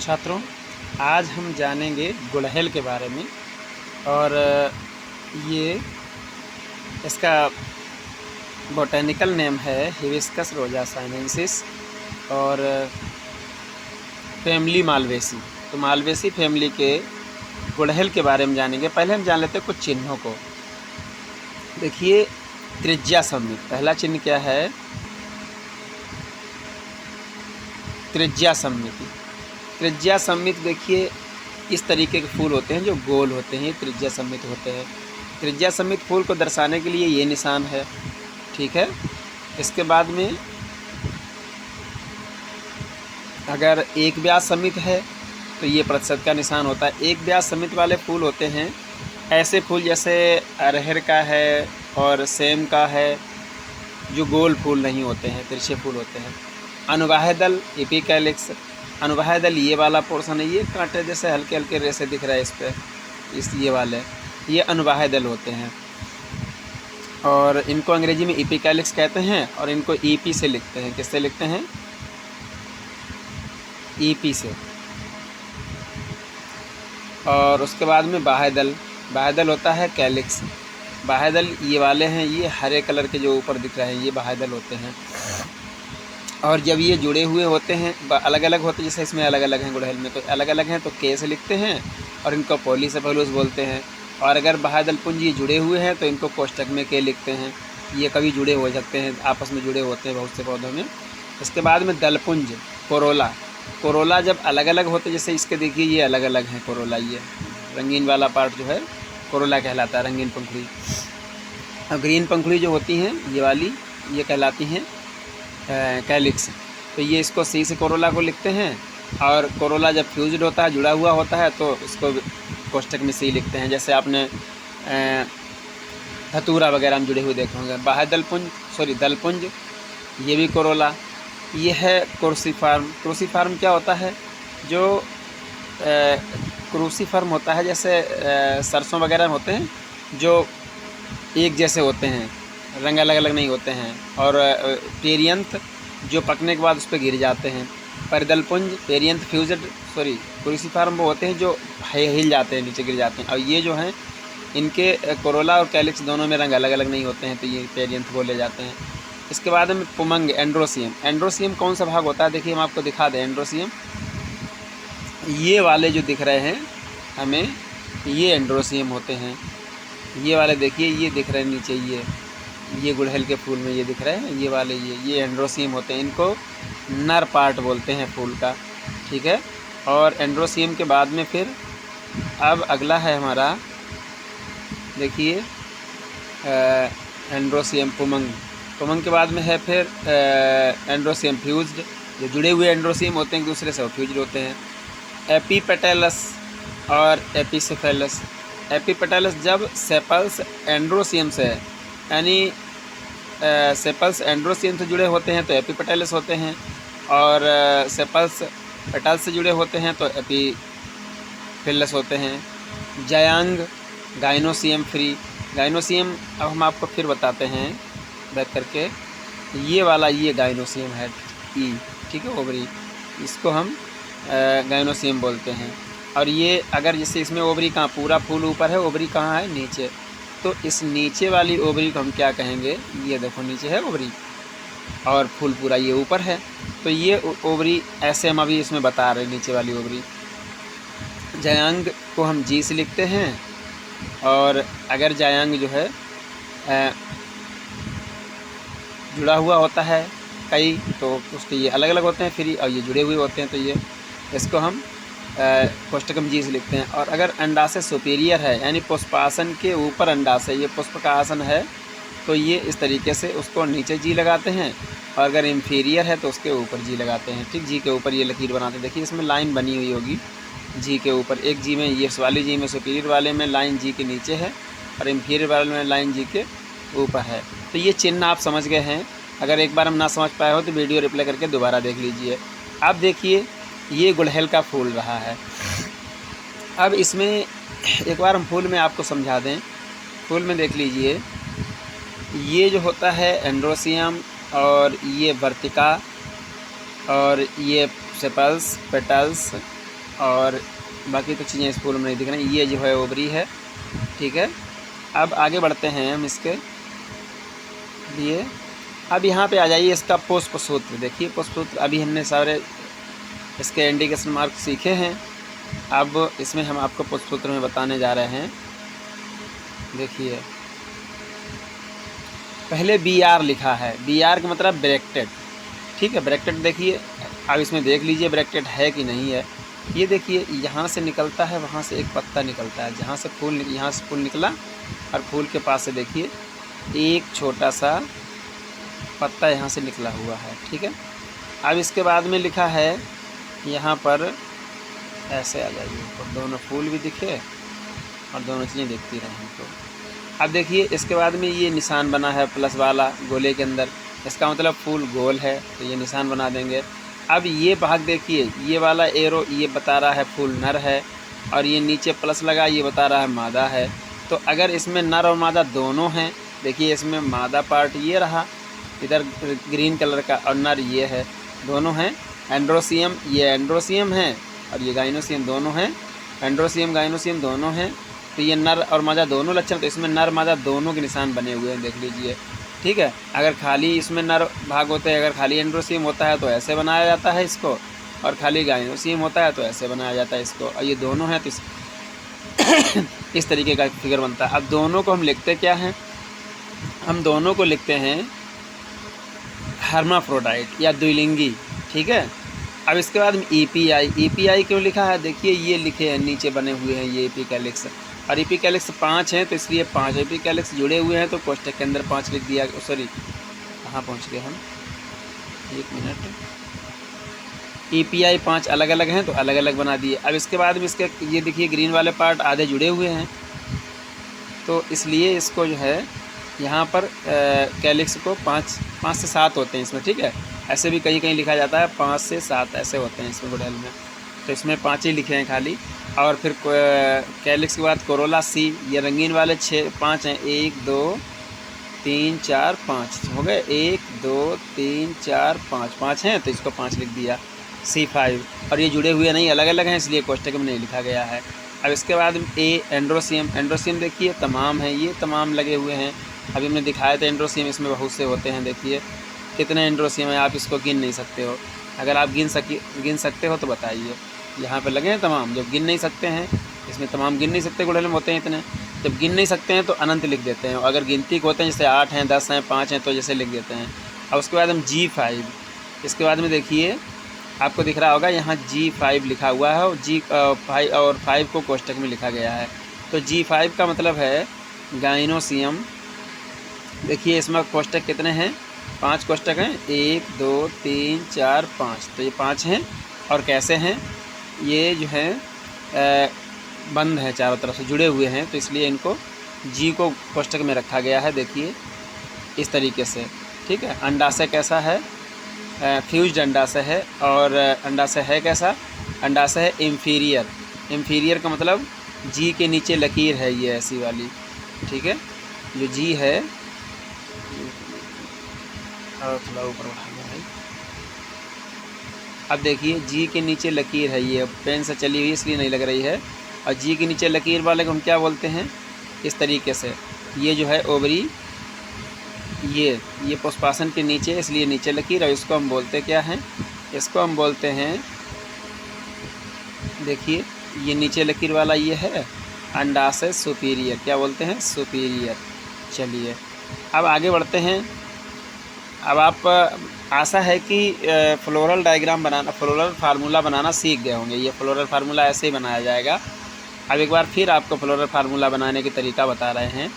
छात्रों, आज हम जानेंगे गुड़हल के बारे में। और ये इसका बॉटेनिकल नेम है हिबिस्कस रोजा साइनेंसिस और फैमिली मालवेसी। तो मालवेसी फैमिली के गुड़हल के बारे में जानेंगे। पहले हम जान लेते हैं कुछ चिन्हों को। देखिए, त्रिज्या सममित, पहला चिन्ह क्या है? त्रिज्या सममिति। त्रिज्या सममित देखिए इस तरीके के फूल होते हैं जो गोल होते हैं, त्रिज्या सममित होते हैं। त्रिज्या सममित फूल को दर्शाने के लिए ये निशान है, ठीक है। इसके बाद में अगर एक व्यास सममित है तो ये प्रतिशत का निशान होता है। एक व्यास सममित वाले फूल होते हैं ऐसे फूल जैसे अरहर का है और सेम का है, जो गोल फूल नहीं होते हैं, तिरछे फूल होते हैं। अनुवाह दल एपिकैलिक्स, अनुवाह दल ये वाला पोर्शन है, ये कांटे जैसे हल्के हल्के रेसे दिख रहा है इस पर, ये वाले, ये अनुवाह दल होते हैं। और इनको अंग्रेजी में एपिकैलिक्स कहते हैं और इनको ईपी से लिखते हैं। किससे लिखते हैं? ईपी से। और उसके बाद में बाह्यदल, बाह्यदल होता है कैलिक्स। बाह्यदल ये वाले हैं, ये हरे कलर के जो ऊपर दिख रहे हैं, ये बाह्यदल होते हैं। और जब ये जुड़े हुए होते हैं, अलग अलग होते हैं, जैसे इसमें अलग अलग हैं गुड़हल में, तो अलग अलग हैं तो के से लिखते हैं और इनको पॉलीसेफेलस बोलते हैं। और अगर बाह्यदल पुंज ये जुड़े हुए हैं तो इनको कोष्ठक में के लिखते हैं। ये कभी जुड़े हो सकते हैं, आपस में जुड़े होते हैं बहुत से पौधों में। इसके बाद में दलपुंज, कोरोला। कोरोला जब अलग अलग होते हैं, जैसे इसके देखिए ये अलग अलग हैं कोरोला, ये रंगीन वाला पार्ट जो है कोरोला कहलाता है, रंगीन पंखुड़ी। और ग्रीन पंखुड़ी जो होती हैं ये वाली, ये कहलाती हैं कैलिक्स। तो ये इसको सी से कोरोला को लिखते हैं। और कोरोला जब फ्यूज्ड होता है, जुड़ा हुआ होता है, तो इसको कोष्ठक में सी लिखते हैं। जैसे आपने धतूरा वगैरह में जुड़े हुए देखे होंगे। दलपुंज, ये भी कोरोला। ये है क्रूसीफार्म। क्रूसीफार्म क्या होता है? जो क्रूसीफार्म होता है जैसे सरसों वगैरह होते हैं जो एक जैसे होते हैं, रंग अलग अलग नहीं होते हैं। और पेरियंथ जो पकने के बाद उस पर गिर जाते हैं। परिदलपुंज, पेरियंथ फ्यूज्ड, क्रूसीफार्म वो होते हैं जो हिल जाते हैं, नीचे गिर जाते हैं। और ये जो हैं इनके कोरोला और कैलिक्स दोनों में रंग अलग अलग नहीं होते हैं, तो ये पेरियंथ बोले जाते हैं। इसके बाद में पुमंग, एंड्रोसियम। एंड्रोसियम कौन सा भाग होता है? देखिए हम आपको दिखा दें। एंड्रोसियम ये वाले जो दिख रहे हैं हमें, ये एंड्रोसियम होते हैं। ये वाले देखिए, ये दिख रहे हैं नीचे, ये गुड़हल के फूल में ये दिख रहे हैं, ये वाले ये एंड्रोसियम होते हैं। इनको नर पार्ट बोलते हैं फूल का, ठीक है। और एंड्रोसियम के बाद में फिर अब अगला है हमारा, देखिए एंड्रोसियम पुमंग। पुमंग के बाद में है फिर एंड्रोसियम फ्यूज्ड, जो जुड़े हुए एंड्रोसियम होते हैं एक दूसरे से, फ्यूज्ड होते हैं। एपीपेटलस और एपिसेफेलस। एपीपेटलस जब सेपल्स एंड्रोसियम से, यानी सेपल्स एंड्रोसियम से जुड़े होते हैं तो एपीपेटलस होते हैं। और सेपल्स पेटल्स से जुड़े होते हैं तो एपीफिलस होते हैं। जायांग, गाइनोसियम फ्री। गाइनोसियम अब हम आपको फिर बताते हैं बैक करके। ये वाला ये गाइनोसियम है, ठीक है, ओवरी, इसको हम गाइनोसियम बोलते हैं। और ये अगर जैसे इसमें ओवरी कहाँ, पूरा फूल ऊपर है, ओवरी कहाँ है? नीचे। तो इस नीचे वाली ओवरी को हम क्या कहेंगे? ये देखो नीचे है ओवरी और फूल पूरा ये ऊपर है, तो ये ओवरी ऐसे हम अभी इसमें बता रहे हैं, नीचे वाली ओवरी। जायांग को हम जी से लिखते हैं। और अगर जायांग जो है जुड़ा हुआ होता है कई, तो उसके ये अलग अलग होते हैं फ्री, और ये जुड़े हुए होते हैं तो ये इसको हम कोष्ठकम जी से लिखते हैं। और अगर अंडाशय सुपीरियर है, यानी पुष्पासन के ऊपर अंडाशय, ये पुष्प का आसन है, तो ये इस तरीके से उसको नीचे जी लगाते हैं। और अगर इंफीरियर है तो उसके ऊपर जी लगाते हैं, ठीक। जी के ऊपर ये लकीर बनाते हैं, देखिए इसमें लाइन बनी हुई होगी जी के ऊपर। एक जी में, ये वाली जी में, सुपीरियर वाले में लाइन जी के नीचे है और इंफीरियर वाले में लाइन जी के ऊपर है। तो ये चिन्ह आप समझ गए हैं। अगर एक बार हम ना समझ पाए हो तो वीडियो रिप्ले करके दोबारा देख लीजिए। अब देखिए ये गुड़हल का फूल रहा है। अब इसमें एक बार हम फूल में आपको समझा दें। फूल में देख लीजिए, ये जो होता है एंड्रोसियम, और ये वर्तिका, और ये सेपल्स, पेटल्स, और बाकी तो चीज़ें इस फूल में नहीं दिख रही। ये जो है ओवरी है, ठीक है। अब आगे बढ़ते हैं हम इसके लिए। अब यहाँ पे आ जाइए, इसका पुष्पसूत्र देखिए। पुष्पसूत्र अभी हमने सारे इसके इंडिकेशन मार्क सीखे हैं, अब इसमें हम आपको पुष्पसूत्र में बताने जा रहे हैं। देखिए पहले BR लिखा है, BR का मतलब ब्रैकेट, ठीक है। ब्रैकेट देखिए, अब इसमें देख लीजिए ब्रैकेट है कि नहीं है। ये देखिए यहाँ से निकलता है, वहाँ से एक पत्ता निकलता है, जहाँ से फूल यहाँ से फूल निकला और फूल के पास से देखिए एक छोटा सा पत्ता यहाँ से निकला हुआ है, ठीक है। अब इसके बाद में लिखा है यहाँ पर, ऐसे आ जाइए ऊपर, दोनों फूल भी दिखे और दोनों चीज़ें दिखती रहें हमको। अब देखिए इसके बाद में ये निशान बना है प्लस वाला गोले के अंदर, इसका मतलब फूल गोल है, तो ये निशान बना देंगे। अब ये भाग देखिए, ये वाला एरो ये बता रहा है फूल नर है, और ये नीचे प्लस लगा ये बता रहा है मादा है। तो अगर इसमें नर और मादा दोनों हैं, देखिए इसमें मादा पार्ट ये रहा इधर ग्रीन कलर का, और नर ये है, दोनों हैं। एंड्रोसियम, ये एंड्रोसियम है और ये गाइनोसियम, दोनों हैं। एंड्रोसियम गाइनोसियम दोनों हैं, तो ये नर और मादा दोनों लक्षण, तो इसमें नर मादा दोनों के निशान बने हुए हैं, देख लीजिए, ठीक है। अगर खाली इसमें नर भाग होते हैं, अगर खाली एंड्रोसियम होता है तो ऐसे बनाया जाता है इसको, और खाली गाइनोसियम होता है तो ऐसे बनाया जाता है इसको, और ये दोनों हैं तो इस तरीके का फिगर बनता है। अब दोनों को हम लिखते क्या हैं, हम दोनों को लिखते हैं हर्माफ्रोडाइट या द्विलिंगी, ठीक है। अब इसके बाद EPI क्यों लिखा है, देखिए ये लिखे हैं नीचे बने हुए हैं ये एपिकैलिक्स, और एपिकैलिक्स 5 हैं तो इसलिए 5 एपिकैलिक्स जुड़े हुए हैं, तो कोष्टक के अंदर 5 लिख दिया। सॉरी कहाँ पहुँच गए हम, 1 मिनट। EPI 5 अलग अलग हैं तो अलग अलग बना दिए। अब इसके बाद में इसके ये देखिए ग्रीन वाले पार्ट आधे जुड़े हुए हैं, तो इसलिए इसको जो है यहाँ पर कैलिक्स को 5 से 7 होते हैं इसमें, ठीक है। ऐसे भी कहीं कहीं लिखा जाता है 5 से 7 ऐसे होते हैं इसमें गुड़हल में, तो इसमें 5 ही लिखे हैं खाली। और फिर कैलिक्स के बाद कोरोला C, ये रंगीन वाले 5 हैं, 1 2 3 4 5 हो गए, 1 2 3 4 5 हैं, तो इसको 5 लिख दिया C5। और ये जुड़े हुए नहीं, अलग अलग हैं, इसलिए कोष्टक में नहीं लिखा गया है। अब इसके बाद एंड्रोसियम देखिए तमाम हैं, ये तमाम लगे हुए हैं। अभी हमने दिखाया था एंड्रोसियम, इसमें बहुत से होते हैं, देखिए कितने एंड्रोसियम है, आप इसको गिन नहीं सकते हो। अगर आप गिन सकते हो तो बताइए। यहाँ पे लगे हैं तमाम, जब गिन नहीं सकते हैं, इसमें तमाम गिन नहीं सकते, गुड़हल में होते हैं इतने, जब गिन नहीं सकते हैं तो अनंत लिख देते हैं। अगर गिनती के होते हैं जैसे 8 हैं 10 हैं 5 हैं तो जैसे लिख देते हैं। और उसके बाद हम G5, इसके बाद में देखिए आपको दिख रहा होगा यहाँ G5 लिखा हुआ है, और G5 और 5 को कोष्टक में लिखा गया है। तो G5 का मतलब है गाइनोसियम। देखिए इसमें कोष्टक कितने हैं, 5 कोष्टक हैं, 1 2 3 4 5, तो ये 5 हैं। और कैसे हैं, ये जो है बंद हैं, चारों तरफ से जुड़े हुए हैं, तो इसलिए इनको G को कोष्टक में रखा गया है। देखिए इस तरीके से, ठीक है। अंडाशय कैसा है, फ्यूज्ड अंडाशय है, और अंडाशय है कैसा, अंडाशय है इंफीरियर का मतलब G के नीचे लकीर है ये ऐसी वाली, ठीक है। जो G है, और थोड़ा ऊपर उठाना है। अब देखिए G के नीचे लकीर है, ये पेन से चली हुई इसलिए नहीं लग रही है, और G के नीचे लकीर वाले को हम क्या बोलते हैं, इस तरीके से। ये जो है ओवरी, ये पुष्पासन के नीचे, इसलिए नीचे लकीर, और इसको हम बोलते क्या हैं, इसको हम बोलते हैं, देखिए ये नीचे लकीर वाला ये है अंडाशय सुपीरियर, क्या बोलते हैं, सुपीरियर। चलिए अब आगे बढ़ते हैं। अब आप आशा है कि फ्लोरल डायग्राम बनाना, फ्लोरल फार्मूला बनाना सीख गए होंगे। ये फ्लोरल फार्मूला ऐसे ही बनाया जाएगा। अब एक बार फिर आपको फ्लोरल फार्मूला बनाने की तरीका बता रहे हैं।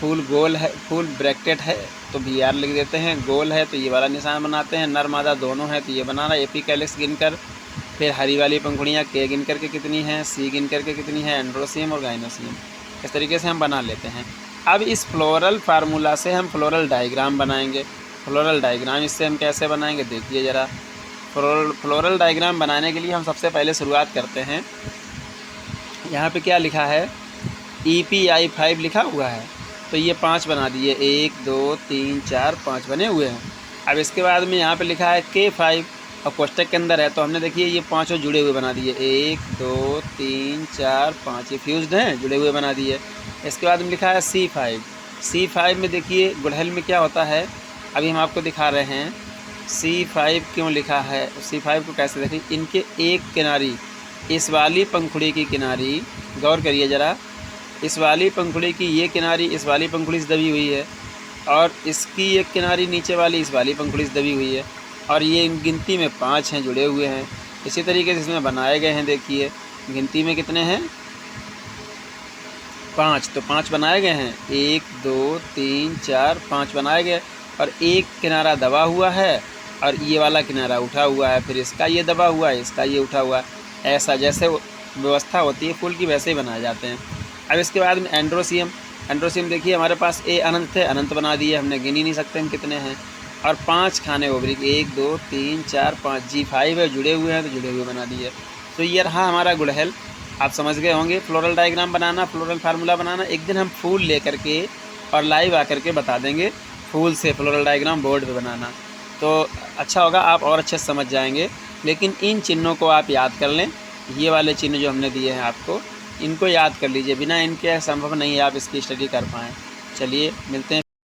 फूल गोल है, फूल ब्रैकेट है तो BR लिख देते हैं, गोल है तो ये वाला निशान बनाते हैं, नर मादा दोनों है तो ये बनाना, एपिकैलिक्स गिनकर, फिर हरी वाली पंखुड़ियाँ K गिन करके कितनी हैं, C गिन करके कितनी है, एंड्रोसियम और गाइनोसियम, इस तरीके से हम बना लेते हैं। अब इस फ्लोरल फार्मूला से हम फ्लोरल डायग्राम बनाएंगे। फ्लोरल डायग्राम इससे हम कैसे बनाएंगे, देखिए ज़रा। फ्लोरल डायग्राम बनाने के लिए हम सबसे पहले शुरुआत करते हैं। यहाँ पे क्या लिखा है, EPI 5 लिखा हुआ है, तो ये 5 बना दिए, 1 2 3 4 5 बने हुए हैं। अब इसके बाद में यहाँ पे लिखा है K5, और कोष्टक के अंदर है, तो हमने देखिए ये पांचों जुड़े हुए बना दिए, 1 2 3 4 5, ये फ्यूज्ड हैं, जुड़े हुए बना दिए। इसके बाद में लिखा है C5। C5 में देखिए गुड़हल में क्या होता है, अभी हम आपको दिखा रहे हैं। C5 क्यों लिखा है, C5 को कैसे देखें, इनके एक किनारी, इस वाली पंखुड़ी की किनारी, गौर करिए ज़रा, इस वाली पंखुड़ी की ये किनारी इस वाली पंखुड़ी से दबी हुई है, और इसकी एक किनारी नीचे वाली इस वाली पंखुड़ी से दबी हुई है, और ये गिनती में 5 हैं, जुड़े हुए हैं। इसी तरीके से इसमें बनाए गए हैं, देखिए गिनती में कितने हैं, 5, तो 5 बनाए गए हैं, 1 2 3 4 5 बनाए गए, और एक किनारा दबा हुआ है और ये वाला किनारा उठा हुआ है, फिर इसका ये दबा हुआ है, इसका ये उठा हुआ है। ऐसा जैसे व्यवस्था होती है फूल की, वैसे ही बनाए जाते हैं। अब इसके बाद में एंड्रोसियम। एंड्रोसियम देखिए हमारे पास ए अनंत थे, अनंत बना दिए हमने, गिन ही नहीं सकते हम कितने हैं। और 5 खाने ओवरी, 1 2 3 4 5, G5 है, जुड़े हुए हैं तो जुड़े हुए बना दिए। तो ये रहा हमारा गुड़हल। आप समझ गए होंगे फ्लोरल डायग्राम बनाना, फ्लोरल फार्मूला बनाना। एक दिन हम फूल ले करके और लाइव आकर के बता देंगे फूल से फ्लोरल डायग्राम बोर्ड पे बनाना, तो अच्छा होगा, आप और अच्छे से समझ जाएंगे। लेकिन इन चिन्हों को आप याद कर लें, ये वाले चिन्ह जो हमने दिए हैं आपको, इनको याद कर लीजिए, बिना इनके संभव नहीं है आप इसकी स्टडी कर पाएँ। चलिए मिलते हैं।